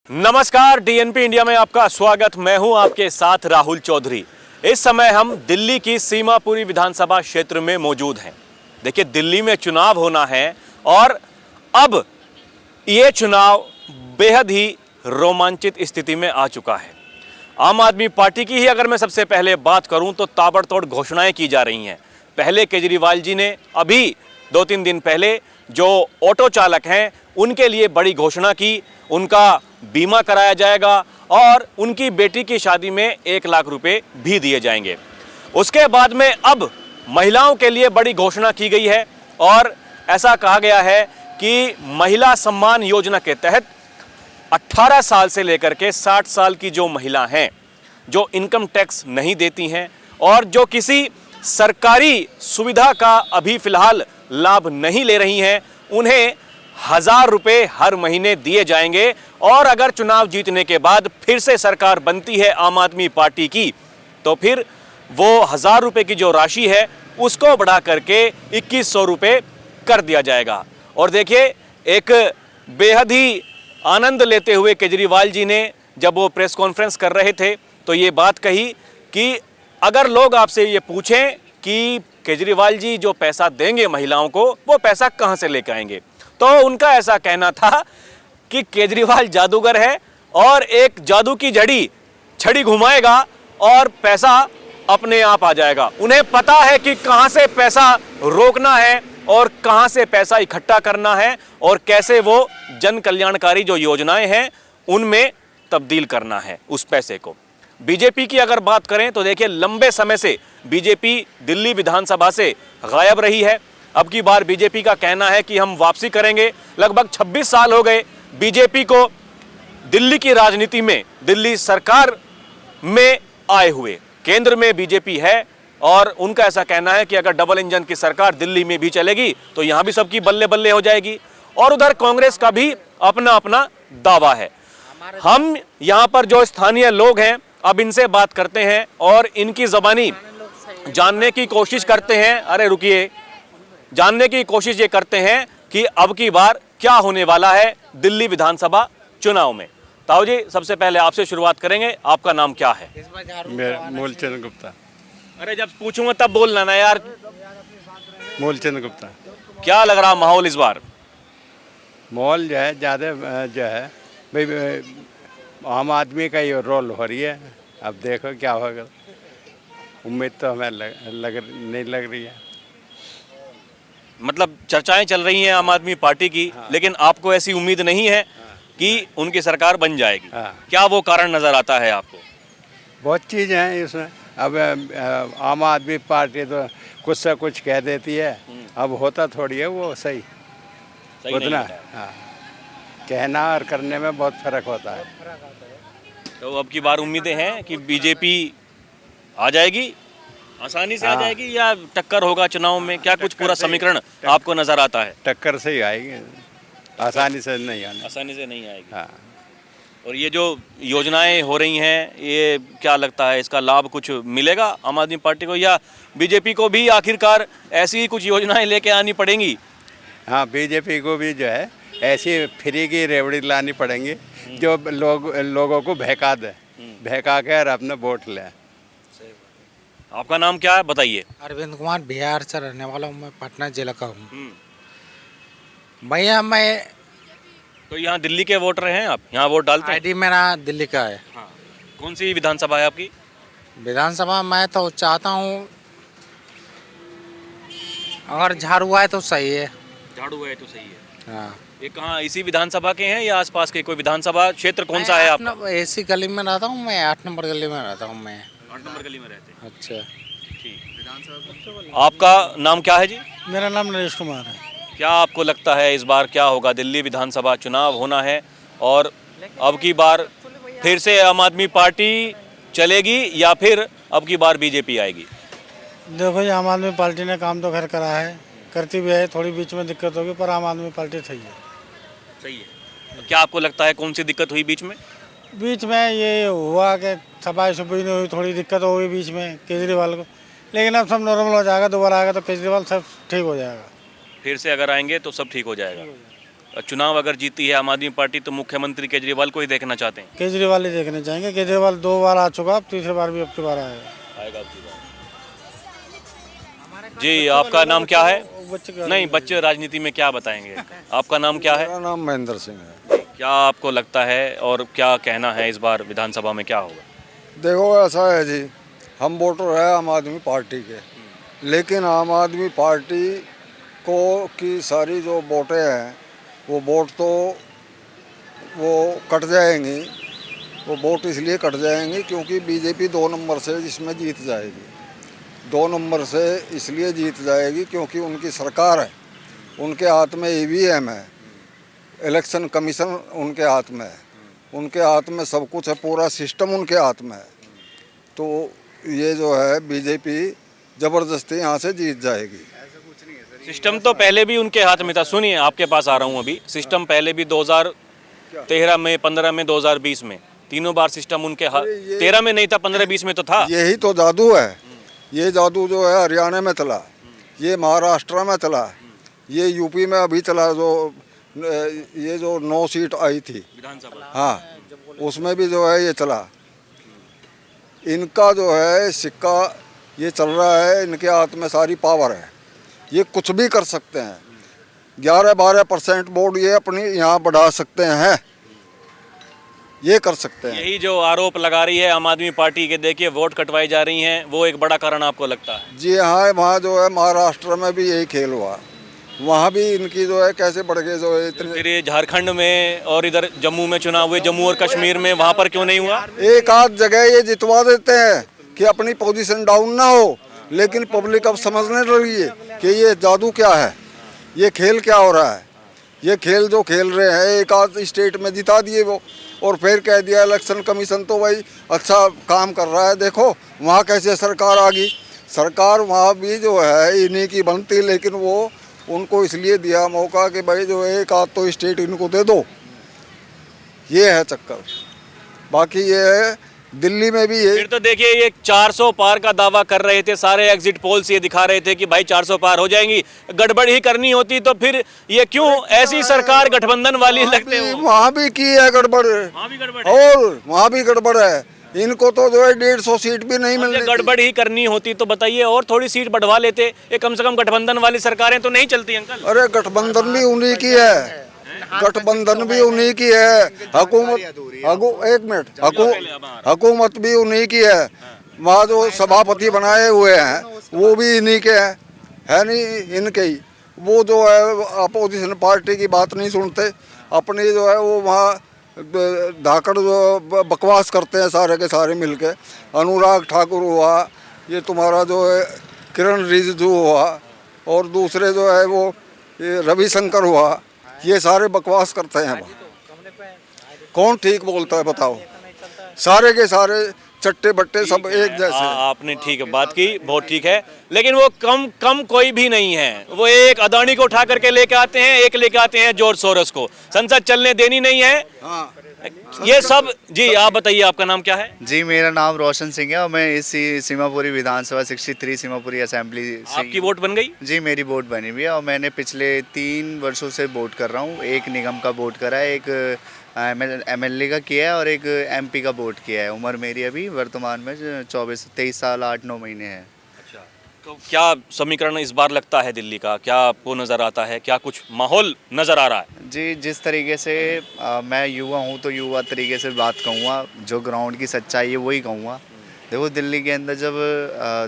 नमस्कार, DNP India में आपका स्वागत। मैं हूं आपके साथ राहुल चौधरी। इस समय हम दिल्ली की सीमापुरी विधानसभा क्षेत्र में मौजूद हैं। देखिए, दिल्ली में चुनाव होना है और अब ये चुनाव बेहद ही रोमांचित स्थिति में आ चुका है। आम आदमी पार्टी की ही अगर मैं सबसे पहले बात करूं तो ताबड़तोड़ घोषणाएं की जा रही हैं। पहले केजरीवाल जी ने अभी 2-3 दिन पहले जो ऑटो चालक हैं उनके लिए बड़ी घोषणा की, उनका बीमा कराया जाएगा और उनकी बेटी की शादी में 1 लाख रुपए भी दिए जाएंगे। उसके बाद में अब महिलाओं के लिए बड़ी घोषणा की गई है और ऐसा कहा गया है कि महिला सम्मान योजना के तहत 18 साल से लेकर के 60 साल की जो महिला हैं, जो इनकम टैक्स नहीं देती हैं और जो किसी सरकारी सुविधा का अभी फिलहाल लाभ नहीं ले रही हैं, उन्हें 1000 रुपए हर महीने दिए जाएंगे। और अगर चुनाव जीतने के बाद फिर से सरकार बनती है आम आदमी पार्टी की, तो फिर वो 1000 रुपए की जो राशि है उसको बढ़ा करके 2100 रुपए कर दिया जाएगा। और देखिए, एक बेहद ही आनंद लेते हुए केजरीवाल जी ने जब वो प्रेस कॉन्फ्रेंस कर रहे थे तो ये बात कही कि अगर लोग आपसे ये पूछें कि केजरीवाल जी जो पैसा देंगे महिलाओं को, वो पैसा कहां से लेकर आएंगे, तो उनका ऐसा कहना था कि केजरीवाल जादूगर है और एक जादू की छड़ी घुमाएगा और पैसा अपने आप आ जाएगा। उन्हें पता है कि कहां से पैसा रोकना है और कहां से पैसा इकट्ठा करना है और कैसे वो जन कल्याणकारी जो योजनाएं हैं उनमें तब्दील करना है उस पैसे को। बीजेपी की अगर बात करें तो देखिए, लंबे समय से बीजेपी दिल्ली विधानसभा से गायब रही है। अब की बार बीजेपी का कहना है कि हम वापसी करेंगे। लगभग 26 साल हो गए बीजेपी को दिल्ली की राजनीति में, दिल्ली सरकार में आए हुए। केंद्र में बीजेपी है और उनका ऐसा कहना है कि अगर डबल इंजन की सरकार दिल्ली में भी चलेगी तो यहां भी सबकी बल्ले बल्ले हो जाएगी। और उधर कांग्रेस का भी अपना अपना दावा है। हम यहां पर जो स्थानीय लोग हैं, अब इनसे बात करते हैं और इनकी ज़बानी जानने की कोशिश करते हैं। अरे रुकिए, जानने की कोशिश ये करते हैं कि अब की बार क्या होने वाला है दिल्ली विधानसभा चुनाव में। ताऊ जी, सबसे पहले आपसे शुरुआत करेंगे। आपका नाम क्या है? मूलचंद गुप्ता। अरे जब पूछूंगा तब बोलना ना यार। मूलचंद गुप्ता। क्या लग रहा माहौल इस बार? माहौल जो है ज़्यादा जो है भाई आम आदमी का ये रोल हो रही है। अब देखो क्या होगा। उम्मीद तो हमें नहीं लग रही है। मतलब चर्चाएं चल रही हैं आम आदमी पार्टी की, लेकिन आपको ऐसी उम्मीद नहीं है कि उनकी सरकार बन जाएगी? क्या वो कारण नजर आता है आपको? बहुत चीज़ें हैं इसमें। अब आम आदमी पार्टी तो कुछ से कुछ कह देती है, अब होता थोड़ी है वो सही उतना। हाँ, कहना और करने में बहुत फर्क होता है। तो अब की बार उम्मीदें हैं कि बीजेपी आ जाएगी, आसानी से आ जाएगी, या टक्कर होगा चुनाव में? क्या कुछ पूरा समीकरण आपको नजर आता है? टक्कर से ही आएगी, आसानी से नहीं आने। आसानी से नहीं आएगी। हाँ। और ये जो योजनाएं हो रही हैं, ये क्या लगता है, इसका लाभ कुछ मिलेगा आम आदमी पार्टी को, या बीजेपी को भी आखिरकार ऐसी ही कुछ योजनाएं लेके आनी पड़ेंगी? हाँ, बीजेपी को भी जो है ऐसी फ्री की रेवड़ी लानी पड़ेंगी जो लोगों को बहका दे, बहका कर अपने वोट ले। आपका नाम क्या है, बताइए? अरविंद कुमार, बिहार से रहने वाला हूँ। मैं पटना जिला का हूँ। भैया मैं तो यहाँ दिल्ली के वोटर हैं आप? यहाँ वोट डालते हैं? आईडी मेरा दिल्ली का है। हाँ। कौन सी विधानसभा है आपकी? विधानसभा मैं तो चाहता हूँ अगर झाड़ू आए तो सही है। झाड़ू है तो सही है। हाँ। ये कहाँ, इसी विधानसभा के हैं या आसपास के कोई विधानसभा क्षेत्र कौन सा है आपका? ऐसी गली में रहता हूँ मैं, 8 नंबर गली में रहता हूँ मैं। 8 नंबर गली में रहते हैं? अच्छा, ठीक। आपका नाम क्या है जी? मेरा नाम नरेश कुमार है। क्या आपको लगता है इस बार क्या होगा? दिल्ली विधानसभा चुनाव होना है और अब की बार फिर से आम आदमी पार्टी चलेगी या फिर अब की बार बीजेपी आएगी? देखो जी, आम आदमी पार्टी ने काम तो खैर करा है, करती भी है। थोड़ी बीच में दिक्कत होगी पर आम आदमी पार्टी सही है। सही है। तो क्या आपको लगता है कौन सी दिक्कत हुई बीच में? बीच में ये हुआ कि सफाई सुफाई नहीं हुई, थोड़ी दिक्कत हो गई बीच में केजरीवाल को, लेकिन अब सब नॉर्मल हो जाएगा। दोबारा आएगा तो केजरीवाल सब ठीक हो जाएगा। फिर से अगर आएंगे तो सब ठीक हो जाएगा। चुनाव अगर जीती है आम आदमी पार्टी तो मुख्यमंत्री केजरीवाल को ही देखना चाहते हैं। केजरीवाल ही देखने चाहेंगे। केजरीवाल 2 बार आ चुका, अब तीसरी बार भी अब की बार आएगा। जी, आपका नाम क्या है? बच्चे का नहीं, बच्चे राजनीति में क्या बताएंगे। आपका नाम क्या है? मेरा नाम महेंद्र सिंह है। क्या आपको लगता है और क्या कहना है इस बार विधानसभा में क्या होगा? देखो ऐसा है जी, हम वोटर है आम आदमी पार्टी के, लेकिन आम आदमी पार्टी को की सारी जो वोटें हैं वो वोट तो वो कट जाएंगी। वो वोट इसलिए कट जाएंगी क्योंकि बीजेपी 2 नंबर से इसमें जीत जाएगी। 2 नंबर से इसलिए जीत जाएगी क्योंकि उनकी सरकार है, उनके हाथ में ईवीएम है, इलेक्शन कमीशन उनके हाथ में है, उनके हाथ में सब कुछ है, पूरा सिस्टम उनके हाथ में है। तो ये जो है बीजेपी ज़बरदस्ती यहाँ से जीत जाएगी। सिस्टम तो पहले भी उनके हाथ में था। सुनिए, आपके पास आ रहा हूँ अभी। सिस्टम पहले भी 2013 में, 15 में, 2020 में, तीनों बार सिस्टम उनके हाथ। 13 में नहीं था, 15-20 में तो था। यही तो जादू है। ये जादू जो है हरियाणा में चला, ये महाराष्ट्र में चला, ये यूपी में अभी चला। जो ये जो 9 सीट आई थी विधानसभा, हाँ, उसमें भी जो है ये चला। इनका जो है सिक्का ये चल रहा है, इनके हाथ में सारी पावर है, ये कुछ भी कर सकते हैं। 11-12% वोट ये अपनी यहाँ बढ़ा सकते हैं, ये कर सकते हैं। यही जो आरोप लगा रही है आम आदमी पार्टी के, देखिए वोट कटवाई जा रही हैं, वो एक बड़ा कारण आपको लगता है? जी हाँ, वहाँ जो है महाराष्ट्र में भी यही खेल हुआ, वहाँ भी इनकी जो है कैसे बढ़ गए जो है इतने। फिर ये झारखंड में और इधर जम्मू में चुनाव हुए, जम्मू और कश्मीर में, वहाँ पर क्यों नहीं हुआ? एक आध जगह ये जितवा देते हैं कि अपनी पोजीशन डाउन ना हो, लेकिन पब्लिक अब समझने लगी है कि ये जादू क्या है, ये खेल क्या हो रहा है। ये खेल जो खेल रहे हैं, एक आध स्टेट में जिता दिए वो, और फिर कह दिया इलेक्शन कमीशन तो भाई अच्छा काम कर रहा है। देखो वहाँ कैसे सरकार आ गई। सरकार वहाँ भी जो है इन्हीं की बनती, लेकिन वो उनको इसलिए दिया मौका कि भाई जो है एक आध तो स्टेट इनको दे दो। ये है चक्कर। बाकी ये है दिल्ली में भी ये फिर तो देखिए, ये 400 पार का दावा कर रहे थे, सारे एग्जिट पोल्स ये दिखा रहे थे कि भाई 400 पार हो जाएंगी। गड़बड़ ही करनी होती तो फिर ये क्यों ऐसी सरकार गठबंधन वाली लगते हो? वहाँ भी की है गड़बड़, वहाँ भी गड़बड़ है। और वहाँ भी गड़बड़ है। इनको तो जो है 150 सीट भी नहीं मिल अगर रही। गड़बड़ ही करनी होती तो बताइए, और थोड़ी सीट बढ़वा लेते। ये कम से कम गठबंधन वाली सरकारें तो नहीं चलती अंकल। अरे गठबंधन भी उन्हीं की है, गठबंधन भी उन्हीं की है। हुकूमत एक मिनट, हुकूमत भी उन्हीं की है। वहाँ जो सभापति बनाए हुए हैं वो भी इन्हीं के हैं, है नहीं इनके ही। वो जो है अपोजिशन पार्टी की बात नहीं सुनते, अपनी जो है वो वहाँ धाकड़ जो बकवास करते हैं सारे के सारे मिलके। अनुराग ठाकुर हुआ, ये तुम्हारा जो है किरण रिजिजू हुआ, और दूसरे जो है वो ये रविशंकर हुआ, ये सारे बकवास करते हैं। कौन ठीक बोलता है बताओ? सारे के सारे चट्टे बट्टे सब एक जैसे। आपने ठीक बात की, बहुत ठीक है, लेकिन वो कम कोई भी नहीं है। वो एक अदानी को उठा करके लेके आते हैं, एक लेके आते हैं जॉर्ज सोरोस को। संसद चलने देनी नहीं है। हाँ। ये सब। जी आप बताइए, आपका नाम क्या है? जी मेरा नाम रोशन सिंह है और मैं इस सीमापुरी विधानसभा 63 सीमापुरी असेंबली से। आपकी वोट बन गई? जी मेरी वोट बनी हुई है और मैंने पिछले 3 वर्षों से वोट कर रहा हूँ। एक निगम का वोट करा है, एक एमएलए का किया है और एक एमपी का वोट किया है। उम्र मेरी अभी वर्तमान में 23 साल 8-9 महीने है। अच्छा, तो क्या समीकरण इस बार लगता है दिल्ली का? क्या आपको नज़र आता है? क्या कुछ माहौल नज़र आ रहा है? जी जिस तरीके से मैं युवा हूँ तो युवा तरीके से बात कहूँगा, जो ग्राउंड की सच्चाई है वही कहूँगा। देखो दिल्ली के अंदर जब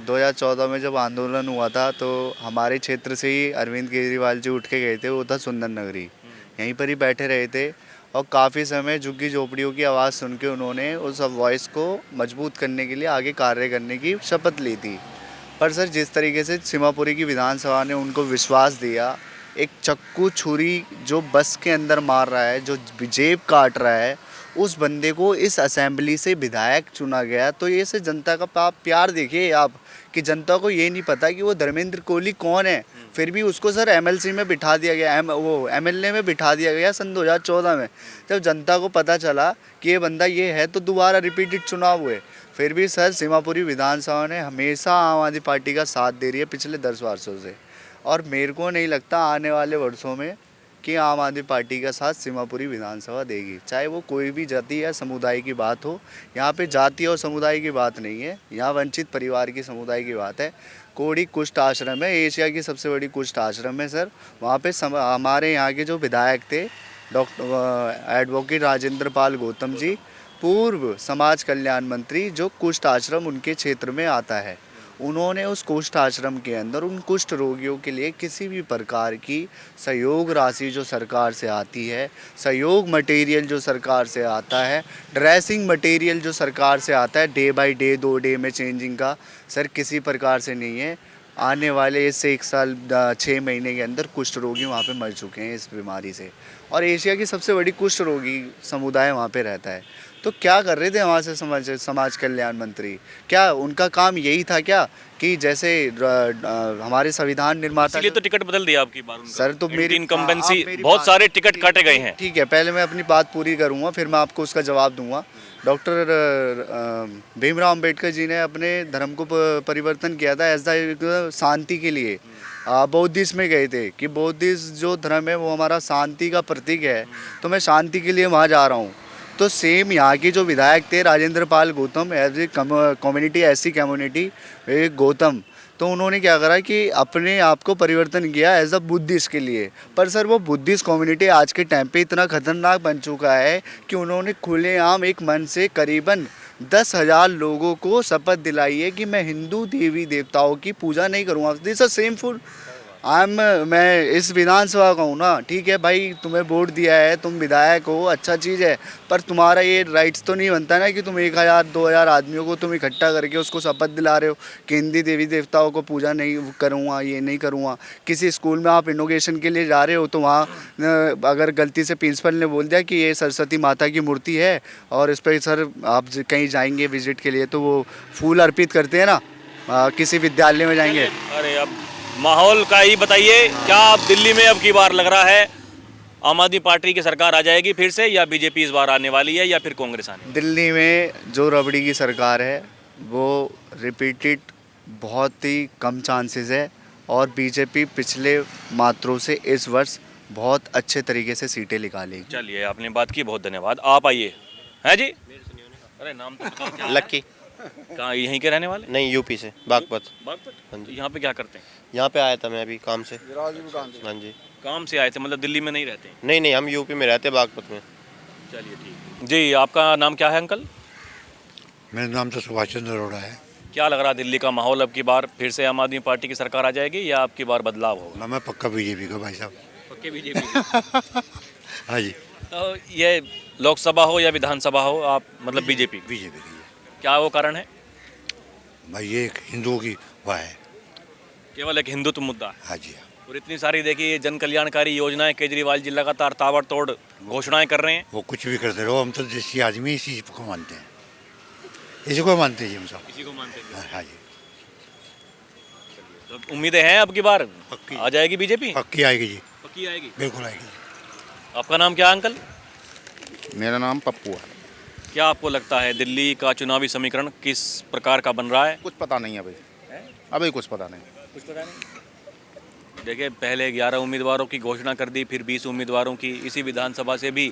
2014 में जब आंदोलन हुआ था तो हमारे क्षेत्र से ही अरविंद केजरीवाल जी उठ के गए थे। वो था सुंदर नगरी, यहीं पर ही बैठे रहे थे और काफ़ी समय झुग्गी झोपड़ियों की आवाज़ सुन के उन्होंने उस वॉइस को मजबूत करने के लिए आगे कार्य करने की शपथ ली थी। पर सर जिस तरीके से सीमापुरी की विधानसभा ने उनको विश्वास दिया, एक चक्कू छुरी जो बस के अंदर मार रहा है, जो जेब काट रहा है, उस बंदे को इस असेंबली से विधायक चुना गया। तो ये से जनता का प्यार देखिए आप, कि जनता को ये नहीं पता कि वो धर्मेंद्र कोहली कौन है, फिर भी उसको सर एमएलसी में बिठा दिया गया, वो एमएलए में बिठा दिया गया सन 2014 में। जब जनता को पता चला कि ये बंदा ये है तो दोबारा रिपीटेड चुनाव हुए। फिर भी सर सीमापुरी विधानसभा ने हमेशा आम आदमी पार्टी का साथ दे रही है पिछले 10 वर्षों से, और मेरे को नहीं लगता आने वाले वर्षों में कि आम आदमी पार्टी का साथ सीमापुरी विधानसभा देगी, चाहे वो कोई भी जाति या समुदाय की बात हो। यहाँ पे जाति और समुदाय की बात नहीं है, यहाँ वंचित परिवार की समुदाय की बात है। कोड़ी कुष्ठ आश्रम है, एशिया की सबसे बड़ी कुष्ठ आश्रम है सर। वहाँ पे हमारे यहाँ के जो विधायक थे डॉक्टर एडवोकेट राजेंद्र पाल गौतम जी, पूर्व समाज कल्याण मंत्री, जो कुष्ठ आश्रम उनके क्षेत्र में आता है, उन्होंने उस कुष्ठ आश्रम के अंदर उन कुष्ठ रोगियों के लिए किसी भी प्रकार की सहयोग राशि जो सरकार से आती है, सहयोग मटेरियल जो सरकार से आता है, ड्रेसिंग मटेरियल जो सरकार से आता है, डे बाय डे 2 डे में चेंजिंग का, सर किसी प्रकार से नहीं है। आने वाले इससे 1 साल 6 महीने के अंदर कुष्ठ रोगी वहाँ पे मर चुके हैं इस बीमारी से, और एशिया की सबसे बड़ी कुष्ठ रोगी समुदाय वहाँ पे रहता है। तो क्या कर रहे थे वहाँ से समाज कल्याण मंत्री? क्या उनका काम यही था क्या कि जैसे हमारे संविधान निर्माता, इसलिए तो टिकट बदल दिया आपकी बार उनका। सर तो मेरी इनकम्बेंसी, बहुत सारे टिकट काटे गए हैं। ठीक है, पहले मैं अपनी बात पूरी करूँगा, फिर मैं आपको उसका जवाब दूंगा। डॉक्टर भीमराव अंबेडकर जी ने अपने धर्म को परिवर्तन किया था एज द शांति के लिए। बौद्धिस्ट में गए थे कि बौद्धिस्ट जो धर्म है वो हमारा शांति का प्रतीक है, तो मैं शांति के लिए वहाँ जा रहा हूँ। तो सेम यहाँ के जो विधायक थे Rajendra Pal Gautam, as a community, ऐसी कम्युनिटी गौतम, तो उन्होंने क्या करा कि अपने आप को परिवर्तन किया एज अ बुद्धिस्ट के लिए। पर सर वो बुद्धिस्ट कम्युनिटी आज के टाइम पे इतना खतरनाक बन चुका है कि उन्होंने खुलेआम एक मन से करीबन 10,000 लोगों को शपथ दिलाई है कि मैं हिंदू देवी देवताओं की पूजा नहीं करूँगा। This is shameful. मैं इस विधानसभा का हूँ ना, ठीक है भाई, तुम्हें वोट दिया है, तुम विधायक हो, अच्छा चीज़ है, पर तुम्हारा ये राइट्स तो नहीं बनता ना कि तुम 1,000-2,000 आदमियों को तुम इकट्ठा करके उसको शपथ दिला रहे हो कि हिंदी देवी देवताओं को पूजा नहीं करूँगा, ये नहीं करूँगा। किसी स्कूल में आप इनोग्रेशन के लिए जा रहे हो तो वहाँ अगर गलती से प्रिंसिपल ने बोल दिया कि ये सरस्वती माता की मूर्ति है और इस पर सर आप कहीं जाएंगे विजिट के लिए तो वो फूल अर्पित करते हैं ना, किसी विद्यालय में जाएंगे। अरे अब माहौल का ही बताइए, क्या आप दिल्ली में अब की बार लग रहा है आम आदमी पार्टी की सरकार आ जाएगी फिर से, या बीजेपी इस बार आने वाली है, या फिर कांग्रेस आने? दिल्ली में जो रबड़ी की सरकार है वो रिपीटेड बहुत ही कम चांसेस है, और बीजेपी पिछले मात्रों से इस वर्ष बहुत अच्छे तरीके से सीटें निकालेगी। चलिए, आपने बात की, बहुत धन्यवाद। आप आइए। हैं जी? अरे नाम तो बताओ क्या? लक्की। कहाँ, यहीं के रहने वाले? नहीं, यूपी से, बागपत। बागपत? हाँ जी। यहाँ पे क्या करते हैं? यहाँ पे आया था मैं अभी काम से। हाँ जी। काम से आए थे, मतलब दिल्ली में नहीं रहते हैं? नहीं नहीं, हम यूपी में रहते, बागपत में। चलिए ठीक। जी, आपका नाम क्या है अंकल? मेरा नाम तो सुभाष चंद्र अरोड़ा है। क्या लग रहा है दिल्ली का माहौल अब की बार फिर से आम आदमी पार्टी की सरकार आ जाएगी, या अब की बार बदलाव होगा? मैं पक्का बीजेपी का भाई साहब। पक्के बीजेपी? हाँ जी। तो ये लोकसभा हो या विधानसभा हो, आप मतलब बीजेपी? बीजेपी की क्या वो कारण है? भाई ये एक हिंदुओं की वह है। केवल एक हिंदुत्व मुद्दा है? हाँ जी हाँ। और इतनी सारी देखिए जन कल्याणकारी योजनाएं केजरीवाल जी लगातार ताबड़तोड़ घोषणाएं कर रहे हैं। वो कुछ भी करते रहो, हम तो देसी आदमी इसी को मानते हैं, इसी को मानते हैं जी हम सब। इसी को मानते हैं? हाँ जी। तो उम्मीदें हैं अब की बार पक्की आ जाएगी बीजेपी? पक्की आएगी जी, पक्की आएगी, बिल्कुल आएगी। आपका नाम क्या है अंकल? मेरा नाम पप्पू है। क्या आपको लगता है दिल्ली का चुनावी समीकरण किस प्रकार का बन रहा है? कुछ पता नहीं अभी, अभी कुछ पता नहीं। कुछ पता नहीं। देखिए, पहले 11 उम्मीदवारों की घोषणा कर दी, फिर 20 उम्मीदवारों की, इसी विधानसभा से भी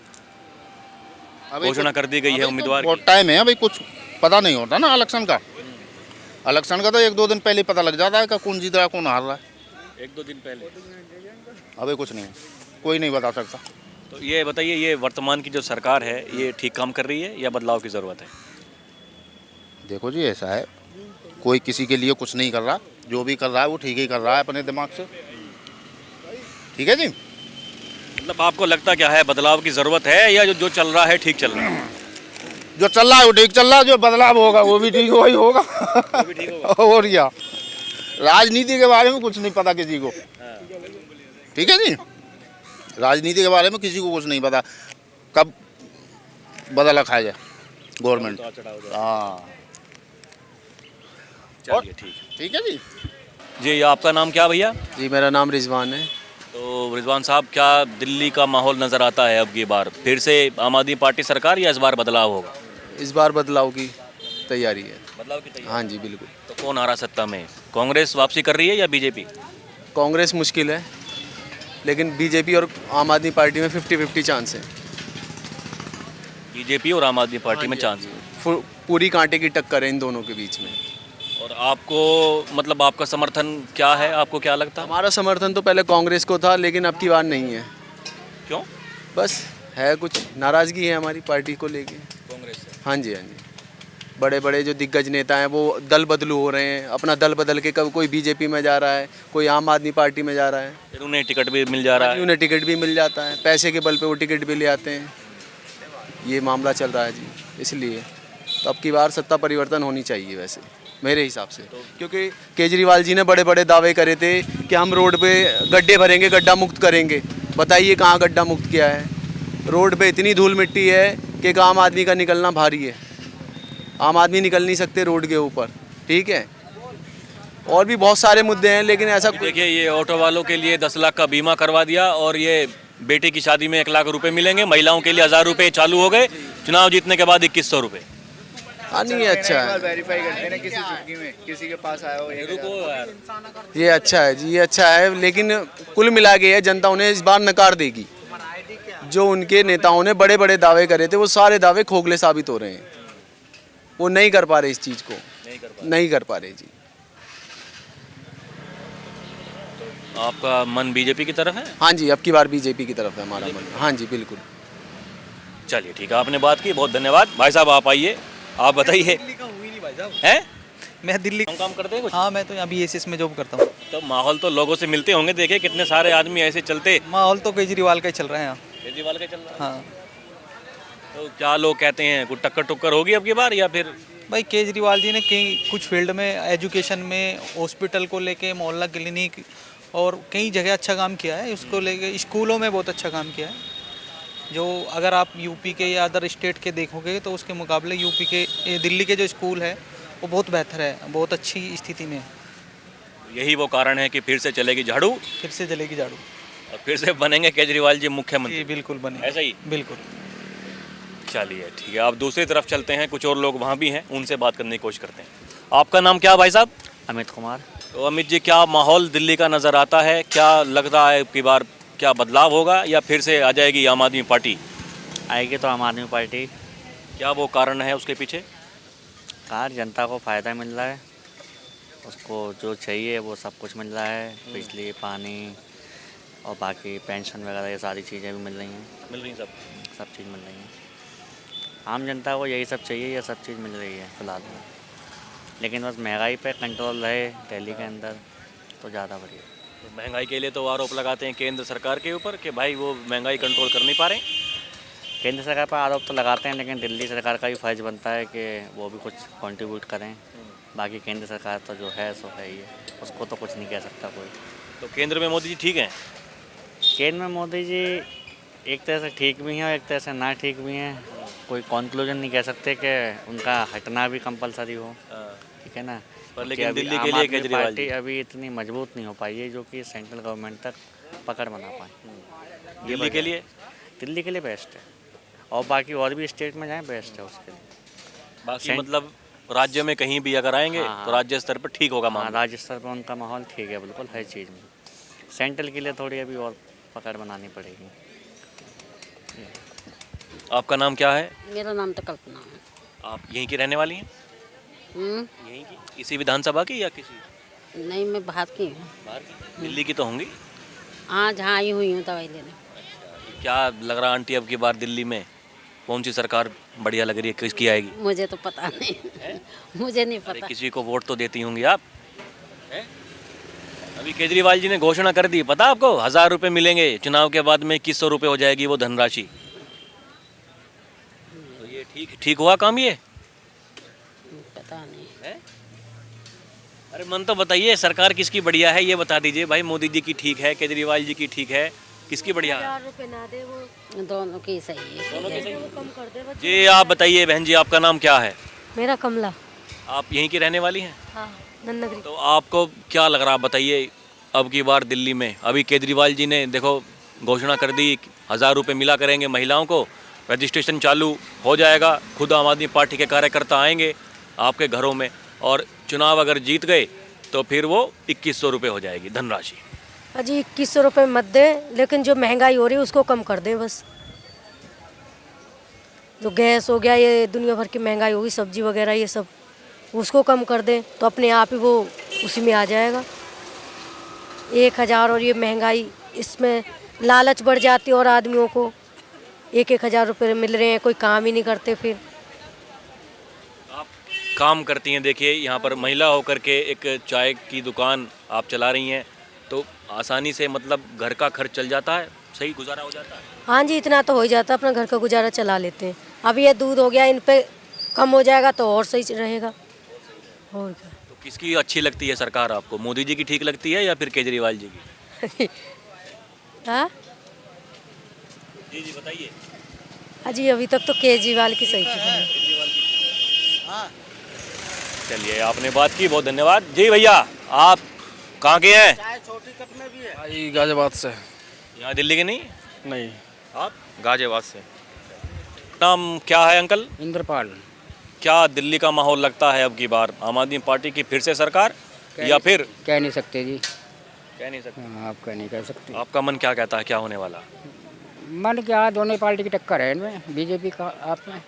घोषणा कर दी गई है उम्मीदवार। बहुत टाइम है, अभी कुछ पता नहीं होता ना इलेक्शन का। इलेक्शन का तो 1-2 दिन पहले पता लग जाता है कि कौन जीत रहा है, कौन हार रहा है। 1-2 दिन पहले? अभी कुछ नहीं, कोई नहीं बता सकता। तो ये बताइए, ये वर्तमान की जो सरकार है ये ठीक काम कर रही है या बदलाव की ज़रूरत है? देखो जी, ऐसा है, कोई किसी के लिए कुछ नहीं कर रहा, जो भी कर रहा है वो ठीक ही कर रहा है अपने दिमाग से। ठीक है जी। मतलब आपको लगता क्या है, बदलाव की ज़रूरत है या जो चल रहा है ठीक चल रहा है? जो चल रहा है वो ठीक चल रहा है, जो बदलाव होगा वो भी ठीक वही होगा। वो भी ठीक होगा। और क्या, राजनीति के बारे में कुछ नहीं पता किसी को। ठीक है जी, राजनीति के बारे में किसी को कुछ नहीं पता, कब बदला खाया जाए गवर्नमेंट। हाँ, चलिए ठीक है। ठीक है जी। जी, आपका नाम क्या भैया? जी, मेरा नाम रिजवान है। तो रिजवान साहब, क्या दिल्ली का माहौल नज़र आता है अब की बार फिर से आम आदमी पार्टी सरकार, या इस बार बदलाव होगा? इस बार बदलाव की तैयारी है। बदलाव की तैयारी? हाँ जी बिल्कुल। तो कौन आ रहा सत्ता में? कांग्रेस वापसी कर रही है या बीजेपी? कांग्रेस मुश्किल है। लेकिन बीजेपी और आम आदमी पार्टी में 50-50 चांस है। बीजेपी और आम आदमी पार्टी में चांस है। पूरी कांटे की टक्कर है इन दोनों के बीच में। और आपको मतलब आपका समर्थन क्या है, आपको क्या लगता है? हमारा समर्थन तो पहले कांग्रेस को था, लेकिन अब की बार नहीं है। क्यों? बस है कुछ नाराज़गी है हमारी पार्टी को लेके कांग्रेस से। हाँ जी, हाँ जी। बड़े बड़े जो दिग्गज नेता हैं वो दल बदलू हो रहे हैं, अपना दल बदल के कभी कोई बीजेपी में जा रहा है, कोई आम आदमी पार्टी में जा रहा है। फिर उन्हें टिकट भी मिल जा रहा है। उन्हें टिकट भी मिल जाता है, पैसे के बल पे वो टिकट भी ले आते हैं। ये मामला चल रहा है जी, इसलिए तो अब की बार सत्ता परिवर्तन होनी चाहिए वैसे मेरे हिसाब से। क्योंकि केजरीवाल जी ने बड़े बड़े दावे करे थे कि हम रोड पे गड्ढे भरेंगे, गड्ढा मुक्त करेंगे। बताइए कहाँ गड्ढा मुक्त किया है? रोड पे इतनी धूल मिट्टी है कि एक आम आदमी का निकलना भारी है। आम आदमी निकल नहीं सकते रोड के ऊपर, ठीक है। और भी बहुत सारे मुद्दे हैं, लेकिन ऐसा देखिए, ये ऑटो वालों के लिए 10 लाख का बीमा करवा दिया, और ये बेटे की शादी में 1 लाख रुपए मिलेंगे, महिलाओं के लिए 1000 रुपए चालू हो गए, चुनाव जीतने के बाद 2100 रुपए। हाँ, नहीं अच्छा है, वेरीफाई करते हैं ना किसी चुटकी में, किसी के पास आया हो ये अच्छा है जी, ये अच्छा है। लेकिन कुल मिला के है जनता उन्हें इस बार नकार देगी। जो उनके नेताओं ने बड़े बड़े दावे करे थे वो सारे दावे खोखले साबित हो रहे हैं। वो नहीं कर पा रहे इस चीज़ को, नहीं कर पा रहे जी। आपका मन बीजेपी की तरफ है? हाँ जी, अब की बार बीजेपी की तरफ है हमारा मन। हाँ जी, बिल्कुल। चलिए ठीक है, आपने बात की, बहुत धन्यवाद। भाई साहब आप आइए, आप बताइए। हैं? मैं दिल्ली काम करते हैं कुछ? हाँ, मैं तो यहाँ BSS में जॉब करता हूँ। तो माहौल तो लोगों से मिलते होंगे, देखे कितने सारे आदमी ऐसे चलते। माहौल तो केजरीवाल का ही चल रहा है यहाँ। केजरीवाल का चल रहा है। हाँ, तो क्या लोग कहते हैं, कुछ टक्कर टुक्कर होगी अब की बार, या फिर? भाई केजरीवाल जी ने कई कुछ फील्ड में, एजुकेशन में, हॉस्पिटल को लेके, मोहल्ला क्लिनिक और कई जगह अच्छा काम किया है। उसको लेके स्कूलों में बहुत अच्छा काम किया है। जो अगर आप यूपी के या अदर स्टेट के देखोगे तो उसके मुकाबले यूपी के, दिल्ली के जो स्कूल है वो बहुत बेहतर है, बहुत अच्छी स्थिति में है। यही वो कारण है कि फिर से चलेगी झाड़ू, फिर से जलेगी झाड़ू और फिर से बनेंगे केजरीवाल जी मुख्यमंत्री। जी बिल्कुल बने, ऐसा ही? बिल्कुल। चलिए ठीक है, आप दूसरी तरफ चलते हैं, कुछ और लोग वहाँ भी हैं, उनसे बात करने की कोशिश करते हैं। आपका नाम क्या है भाई साहब? अमित कुमार। तो अमित जी, क्या माहौल दिल्ली का नज़र आता है? क्या लगता है कि बार क्या बदलाव होगा, या फिर से आ जाएगी आम आदमी पार्टी? आएगी तो आम आदमी पार्टी। क्या वो कारण है उसके पीछे? कार जनता को फ़ायदा मिल रहा है, उसको जो चाहिए वो सब कुछ मिल रहा है। बिजली, पानी और बाकी पेंशन वगैरह ये सारी चीज़ें भी मिल रही हैं। मिल रही सब चीज़ मिल रही है। आम जनता को यही सब चाहिए, ये सब चीज़ मिल रही है फ़िलहाल में। लेकिन बस महंगाई पे कंट्रोल रहे दिल्ली के अंदर तो ज़्यादा बढ़िया। तो महंगाई के लिए तो आरोप लगाते हैं केंद्र सरकार के ऊपर कि भाई वो महंगाई कंट्रोल कर नहीं पा रहे। केंद्र सरकार पर आरोप तो लगाते हैं, लेकिन दिल्ली सरकार का भी फ़र्ज़ बनता है कि वो भी कुछ कंट्रीब्यूट करें। बाकी केंद्र सरकार तो जो है सो है ही है, उसको तो कुछ नहीं कह सकता कोई। तो केंद्र में मोदी जी ठीक हैं? केंद्र में मोदी जी एक तरह से ठीक भी हैं और एक तरह से ना ठीक भी हैं। कोई कंक्लूजन नहीं कह सकते कि उनका हटना भी कंपलसरी हो, ठीक है ना। पर लेकिन दिल्ली के लिए केजरीवाल पार्टी अभी इतनी मजबूत नहीं हो पाई है जो कि सेंट्रल गवर्नमेंट तक पकड़ बना पाए। दिल्ली के लिए? दिल्ली के लिए बेस्ट है, और बाकी और भी स्टेट में जाएं बेस्ट है उसके लिए। बाकी मतलब राज्य में कहीं भी अगर आएंगे तो राज्य स्तर पर ठीक होगा माहौल? राज्य स्तर पर उनका माहौल ठीक है बिल्कुल, हर चीज़ में। सेंट्रल के लिए थोड़ी अभी और पकड़ बनानी पड़ेगी। आपका नाम क्या है? मेरा नाम तो कल्पना है। आप यहीं की रहने वाली हैं? यहीं की? इसी विधानसभा की या किसी? नहीं, मैं बाहर की हूँ। बाहर की? दिल्ली की तो होंगी? हाँ, जहाँ आई हुई हूँ दवाई लेने। क्या लग रहा आंटी अब की बार दिल्ली में कौन सी सरकार बढ़िया लग रही है, किसकी आएगी? मुझे तो पता नहीं मुझे नहीं पता। किसी को वोट तो देती होंगी आप? अभी केजरीवाल जी ने घोषणा कर दी, पता आपको? 1000 रुपये मिलेंगे, चुनाव के बाद में 2100 रुपये हो जाएगी वो धनराशि। तो ये ठीक हुआ काम ये? पता नहीं है? अरे मन तो बताइए, सरकार किसकी बढ़िया है ये बता दीजिए भाई। मोदी जी की ठीक है, केजरीवाल जी की ठीक है, किसकी बढ़िया है? 1000 रुपये ना दे वो। दोनों की सही है। दोनों की सही है। कम कर दे बच्चे। जी आप बताइए बहन जी, आपका नाम क्या है? मेरा कमला। आप यहीं की रहने वाली हैं? हाँ, नन्नगरी। तो आपको क्या लग रहा, बताइए अब की बार दिल्ली में? अभी केजरीवाल जी ने देखो घोषणा कर दी, 1000 रुपये मिला करेंगे महिलाओं को, रजिस्ट्रेशन चालू हो जाएगा, खुद आम आदमी पार्टी के कार्यकर्ता आएंगे आपके घरों में, और चुनाव अगर जीत गए तो फिर वो 2100 रुपये हो जाएगी धनराशि। अजी 2100 रुपये मत दें, लेकिन जो महंगाई हो रही है उसको कम कर दें बस। जो गैस हो गया, ये दुनिया भर की महंगाई होगी, सब्जी वगैरह ये सब, उसको कम कर दें तो अपने आप ही वो उसी में आ जाएगा। 1000 और ये महंगाई, इसमें लालच बढ़ जाती है और आदमियों को 1000 रुपये मिल रहे हैं, कोई काम ही नहीं करते। फिर आप काम करती हैं, देखिए यहाँ पर महिला होकर के एक चाय की दुकान आप चला रही हैं, तो आसानी से मतलब घर का खर्च चल जाता है, सही गुजारा हो जाता है? हाँ जी, इतना तो हो ही जाता है, अपना घर का गुजारा चला लेते हैं। अब ये दूध हो गया, इन पे कम हो जाएगा तो और सही रहेगा। और क्या? तो किसकी अच्छी लगती है सरकार आपको, मोदी जी की ठीक लगती है या फिर केजरीवाल जी की? हाँ जी जी बताइए। अजी अभी तक तो केजरीवाल की सही थी। चलिए, आपने बात की, बहुत धन्यवाद। जी भैया, आप कहाँ के हैं? गाजियाबाद से। यहाँ दिल्ली के नहीं? नहीं, आप? गाजियाबाद से। नाम क्या है अंकल? इंद्रपाल। क्या दिल्ली का माहौल लगता है अब की बार आम आदमी पार्टी की फिर से सरकार, या फिर? कह नहीं सकते जी, कह नहीं सकते। आप कह नहीं कह सकते। आपका मन क्या कहता है, क्या होने वाला? मन क्या, दोनों पार्टी की टक्कर है इनमें, बीजेपी का आप में।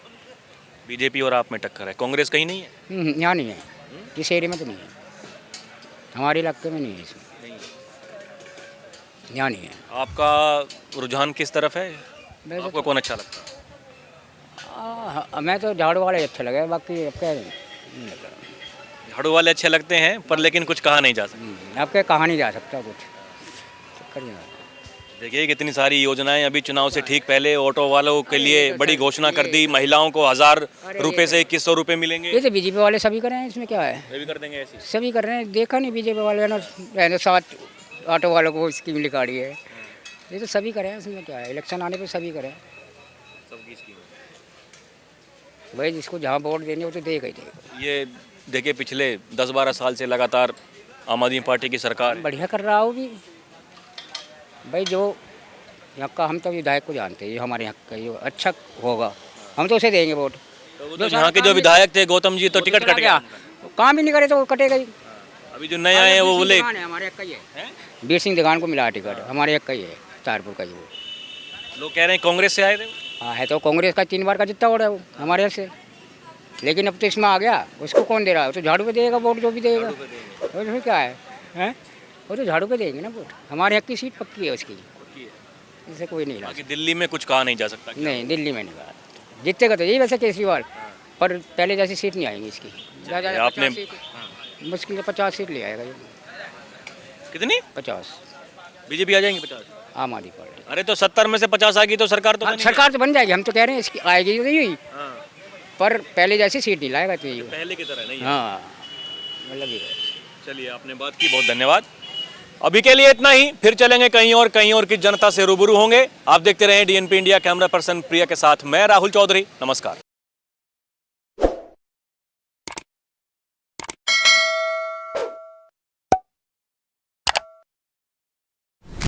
बीजेपी और आप में टक्कर है, कांग्रेस कहीं नहीं है? यहाँ नहीं है, इस एरिया में तो नहीं है, हमारे इलाके में नहीं है, इसमें यहाँ नहीं है। आपका रुझान किस तरफ है? आपको कौन अच्छा लगता है? मैं तो झाड़ू वाले अच्छे लगे, बाकी अब क्या नहीं लगता। झाड़ू वाले अच्छे लगते हैं, पर लेकिन कुछ कहा नहीं जा सकता। अब क्या कहा नहीं जा सकता कुछ, चक्कर नहीं। देखिए कितनी सारी योजनाएं अभी चुनाव से ठीक पहले ऑटो वालों के लिए बड़ी घोषणा कर दी, महिलाओं को 1000 रुपये से 2100 रुपये मिलेंगे। ये तो बीजेपी वाले सभी कर रहे हैं, इसमें क्या है? ये भी कर देंगे ऐसे? सभी कर रहे हैं, देखा नहीं बीजेपी वाले ने 7 ऑटो वालों को स्कीम निकाली है, ये तो सभी करें, इसमें क्या है? इलेक्शन आने पे सभी करें, सबकी स्कीम। भाई जिसको जहाँ वोट देनी हो तो देगा ही देगा। ये देखिए पिछले 10-12 साल से लगातार आम आदमी पार्टी की सरकार है। बढ़िया कर रहा हो भी भाई, जो यहाँ का, हम तो विधायक को जानते हैं, ये हमारे यहाँ का जो अच्छा होगा हम तो उसे देंगे वोट। तो यहाँ के जो विधायक थे गौतम जी, तो टिकट कट गया, काम ही नहीं करे तो कटेगा ही। अभी जो नए आए हैं वो बोले हमारे एक का ही है, वीर सिंह दिगान को मिला टिकट, हमारे एक का ही है, तारपुर का ही। वो लोग कह रहे हैं कांग्रेस से आए थे। हाँ है तो कांग्रेस का 3 बार का जितना वोट है वो हमारे यहाँ से, लेकिन अब तो इसमें आ गया, उसको कौन दे रहा है? तो झाड़ू पे देगा वोट, जो भी देगा। और उसमें क्या है? वो तो झाड़ू पे देंगे ना वोट, हमारे यहाँ की सीट पक्की है उसकी, इससे कोई नहीं बाकी दिल्ली में कुछ कहा नहीं जा सकता। नहीं, दिल्ली में नहीं कहा, जीतेगा तो यही वैसे केजरीवाल, पर पहले जैसी सीट नहीं आएंगी इसकी। आपने मुश्किल से 50 सीट ले आएगा ये। कितनी? 50। बीजेपी आ जाएंगी 50? आम आदमी पार्टी। अरे तो 70 में से 50 आ गई तो सरकार तो बनेगी। सरकार तो बन जाएगी, हम तो कह रहे हैं इसकी आएगी तो यही, पर पहले जैसी सीट नहीं लाएगा तो ये पहले की तरह नहीं। हाँ मतलब ये। चलिए, आपने बात की, बहुत धन्यवाद। अभी के लिए इतना ही, फिर चलेंगे कहीं और की जनता से रूबरू होंगे। आप देखते रहें DNP इंडिया। कैमरा पर्सन प्रिया के साथ मैं राहुल चौधरी, नमस्कार।